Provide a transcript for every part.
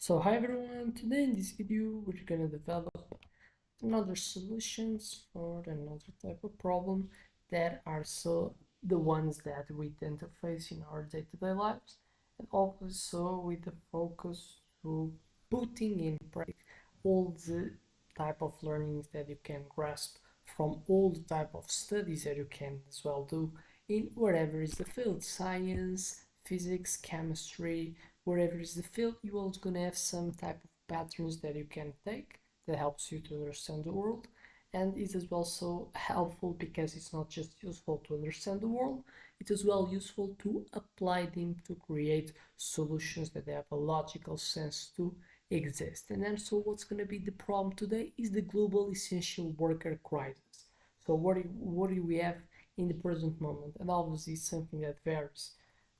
So hi everyone, today in this video we're gonna develop another solutions for another type of problem that are the ones that we tend to face in our day-to-day lives, and also with the focus to putting in practice all the type of learnings that you can grasp from all the type of studies that you can as well do in whatever is the field, science, physics, chemistry, wherever is the field, you are gonna have some type of patterns that you can take that helps you to understand the world, and it is also helpful because it's not just useful to understand the world, it is well useful to apply them to create solutions that have a logical sense to exist. And then so what's going to be the problem today is the global essential worker crisis. So what do we have in the present moment? And obviously it's something that varies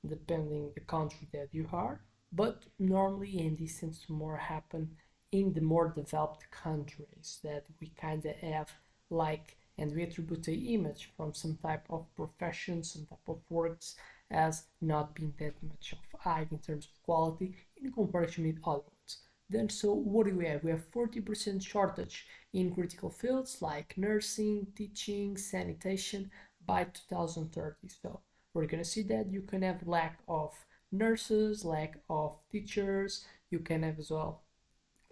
depending the country that you are, but normally, and this tends to more happen in the more developed countries that we kind of have like, and we attribute the image from some type of profession, some type of works as not being that much of high in terms of quality in comparison with other ones. Then so what do we have? We have 40% shortage in critical fields like nursing, teaching, sanitation by 2030. So we're gonna see that you can have lack of nurses, lack of teachers, you can have as well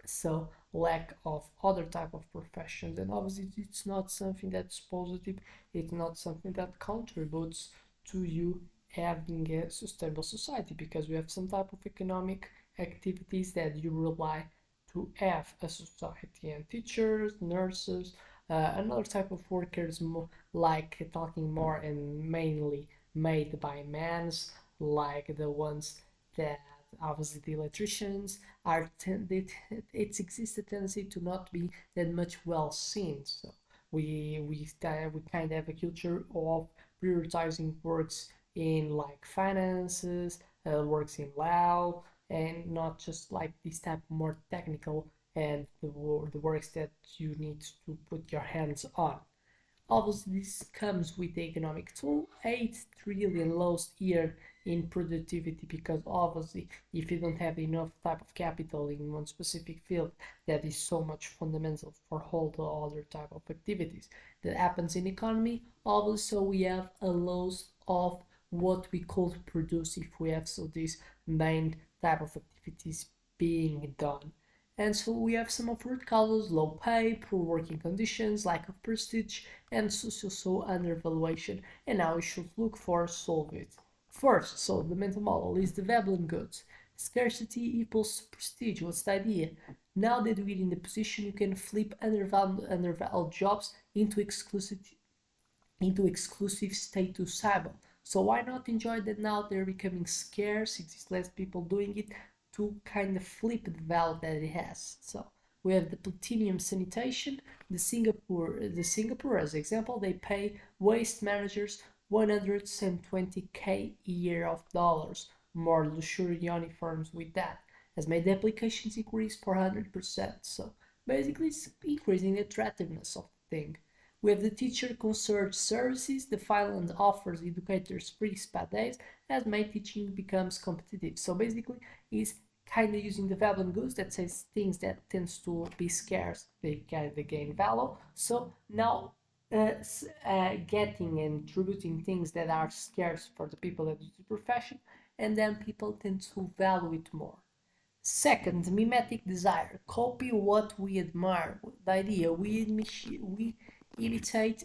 so lack of other type of professions, and obviously it's not something that's positive, it's not something that contributes to you having a sustainable society, because we have some type of economic activities that you rely to have a society, and teachers, nurses, another type of workers like talking more and mainly made by men's, like the ones that obviously the electricians are it exists a tendency to not be that much well seen. So we kind of have a culture of prioritizing works in like finances, works in law, and not just like this type of more technical and the works that you need to put your hands on. Obviously, this comes with the economic tool, 8 trillion lost year in productivity, because obviously if you don't have enough type of capital in one specific field that is so much fundamental for all the other type of activities that happens in economy, also we have a loss of what we call produce if we have so these main type of activities being done. And so we have some of root causes: low pay, poor working conditions, lack of prestige, and social undervaluation. And now we should look for solve it. First, so the mental model is the Veblen goods. Scarcity equals prestige. What's the idea? Now that we're in the position, you can flip undervalued jobs into exclusive status symbol. So why not enjoy that now they're becoming scarce, exist less people doing it, to kind of flip the value that it has. So we have the platinum sanitation, the Singapore as example, they pay waste managers 120k a year of dollars, more luxury uniforms with that, has made applications increase 400%. So basically it's increasing the attractiveness of the thing. We have the teacher concierge services. The Finland offers educators free spa days as my teaching becomes competitive. So basically, is kind of using the Veblen goods that says things that tends to be scarce, they kind of gain value. So now getting and tributing things that are scarce for the people that do the profession, and then people tend to value it more. Second, mimetic desire. Copy what we admire. The idea we imitate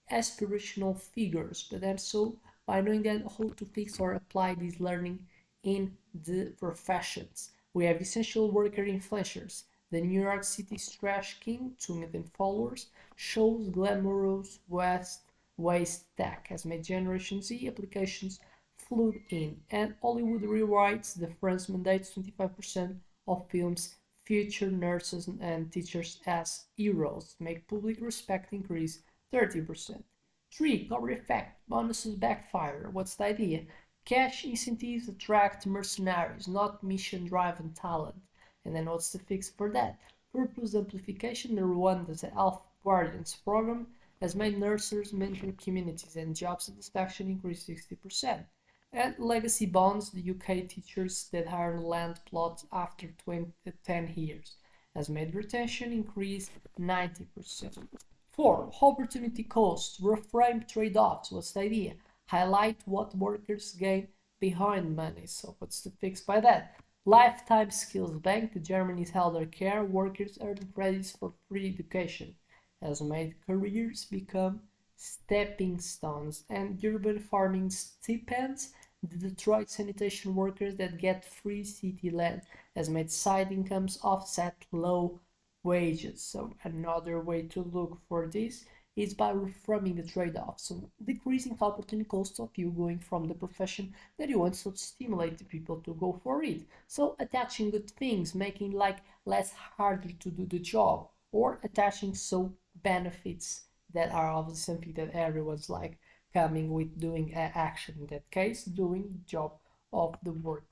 aspirational figures, but also by knowing that how to fix or apply this learning in the professions. We have essential worker influencers. The New York City trash king, 2 million followers, shows glamorous waste tech, has made Generation Z applications flew in, and Hollywood rewrites the France mandates 25% of films feature nurses and teachers as heroes, make public respect increase 30%. 3. Core effect, bonuses backfire. What's the idea? Cash incentives attract mercenaries, not mission-driven talent. And then what's the fix for that? Purpose amplification, the Rwanda's Health Guardians program has made nurses mentor communities, and job satisfaction increased 60%. And legacy bonds, the UK teachers that hire land plots after 10 years has made retention increase 90%. 4. Opportunity cost, reframe trade-offs. What's the idea? Highlight what workers gain behind money. So what's the fix by that? Lifetime skills bank, the Germany's elder care workers earn credits for free education, has made careers become stepping stones. And urban farming stipends, the Detroit sanitation workers that get free city land, has made side incomes offset low wages. So another way to look for this is by reframing the trade-off. So decreasing the opportunity cost of you going from the profession that you want, so stimulate the people to go for it. So attaching good things, making like less harder to do the job, or attaching so benefits that are obviously something that everyone's like coming with doing action, in that case doing the job of the work.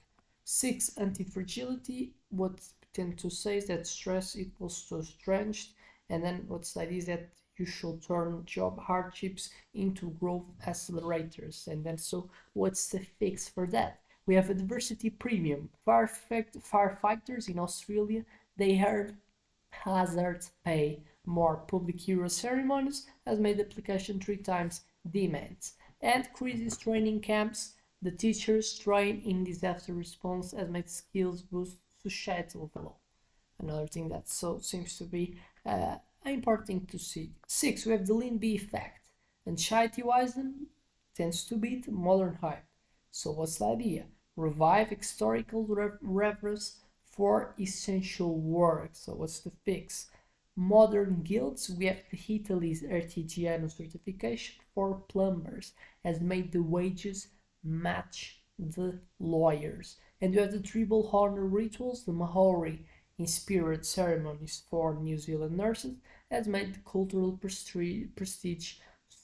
6. Anti-fragility. What we tend to say is that stress equals to strength, and then what's that is that you should turn job hardships into growth accelerators. And then so what's the fix for that? We have a diversity premium. Firefighters in Australia, they earn hazard pay. More public hero ceremonies has made application 3 times demands. And crisis training camps, the teachers train in disaster response has made skills boost societal value. Another thing that so seems to be important to see. 6. We have the lean bee effect. And Shitey Wisdom tends to beat modern hype. So what's the idea? Revive historical reverence for essential work. So what's the fix? Modern guilds, we have Italy's Artigiano certification for plumbers has made the wages match the lawyers. And you have the tribal honor rituals, the Maori inspired ceremonies for New Zealand nurses has made the cultural prestige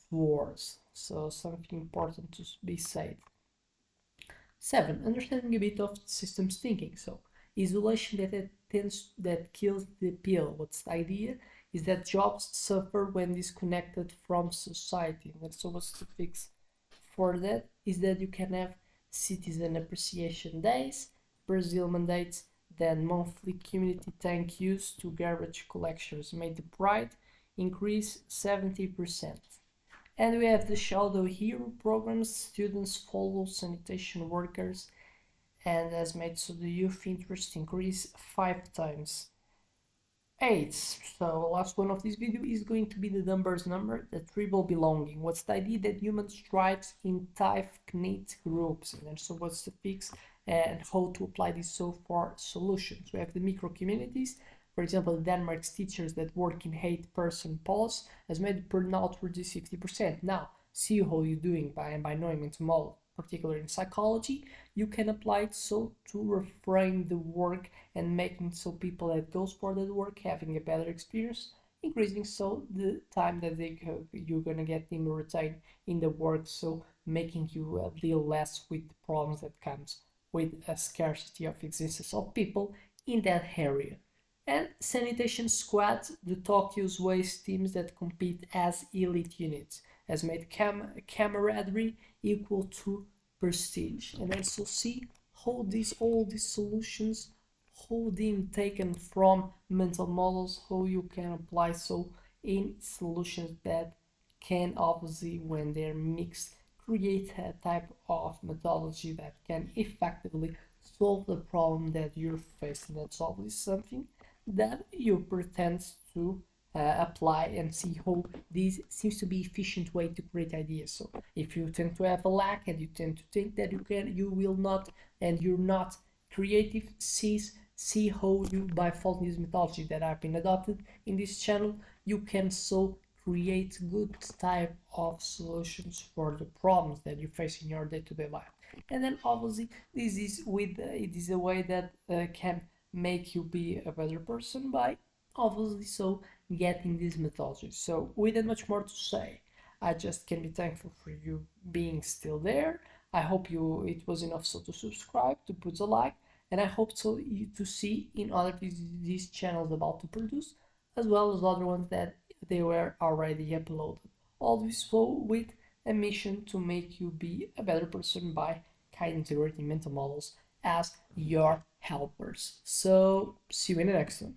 soars. So something important to be said. 7. Understanding a bit of systems thinking. So isolation that kills the appeal. What's the idea? Is that jobs suffer when disconnected from society. And so what's the fix for that? Is that you can have citizen appreciation days, Brazil mandates, then monthly community thank yous to garbage collectors made the pride increase 70%. And we have the Shadow Hero programs, students follow sanitation workers and has made so the youth interest increase 5 times. 8. So last one of this video is going to be the numbers number, the tribal belonging. What's the idea that humans thrives in tight-knit groups? And then so what's the fix and how to apply this so far solutions? We have the micro communities. For example, Denmark's teachers that work in 8-person pods has made burnout reduce 60%. Now, see how you're doing by knowing into model, particularly in psychology, you can apply it so to reframe the work and making so people that goes for that work having a better experience, increasing so the time that you're gonna get them retained in the work, so making you deal less with the problems that comes with a scarcity of existence of people in that area. And sanitation squads, the Tokyo's waste teams that compete as elite units, has made camaraderie equal to prestige. And also see how all these solutions, how them taken from mental models, how you can apply so in solutions that can obviously, when they're mixed, create a type of methodology that can effectively solve the problem that you're facing. That's always something that you pretend to apply and see how this seems to be efficient way to create ideas. So if you tend to have a lack and you tend to think that you will not, and you're not creative, see how you, by following this methodology that have been adopted in this channel, you can so create good type of solutions for the problems that you face in your day-to-day life. And then obviously this is with it is a way that can make you be a better person by obviously so getting these methodologies. So without much more to say, I just can be thankful for you being still there. I hope you it was enough so to subscribe, to put a like, and I hope so you to see in other these channels about to produce, as well as other ones that they were already uploaded. All this so with a mission to make you be a better person by high integrity mental models as your helpers. So see you in the next one.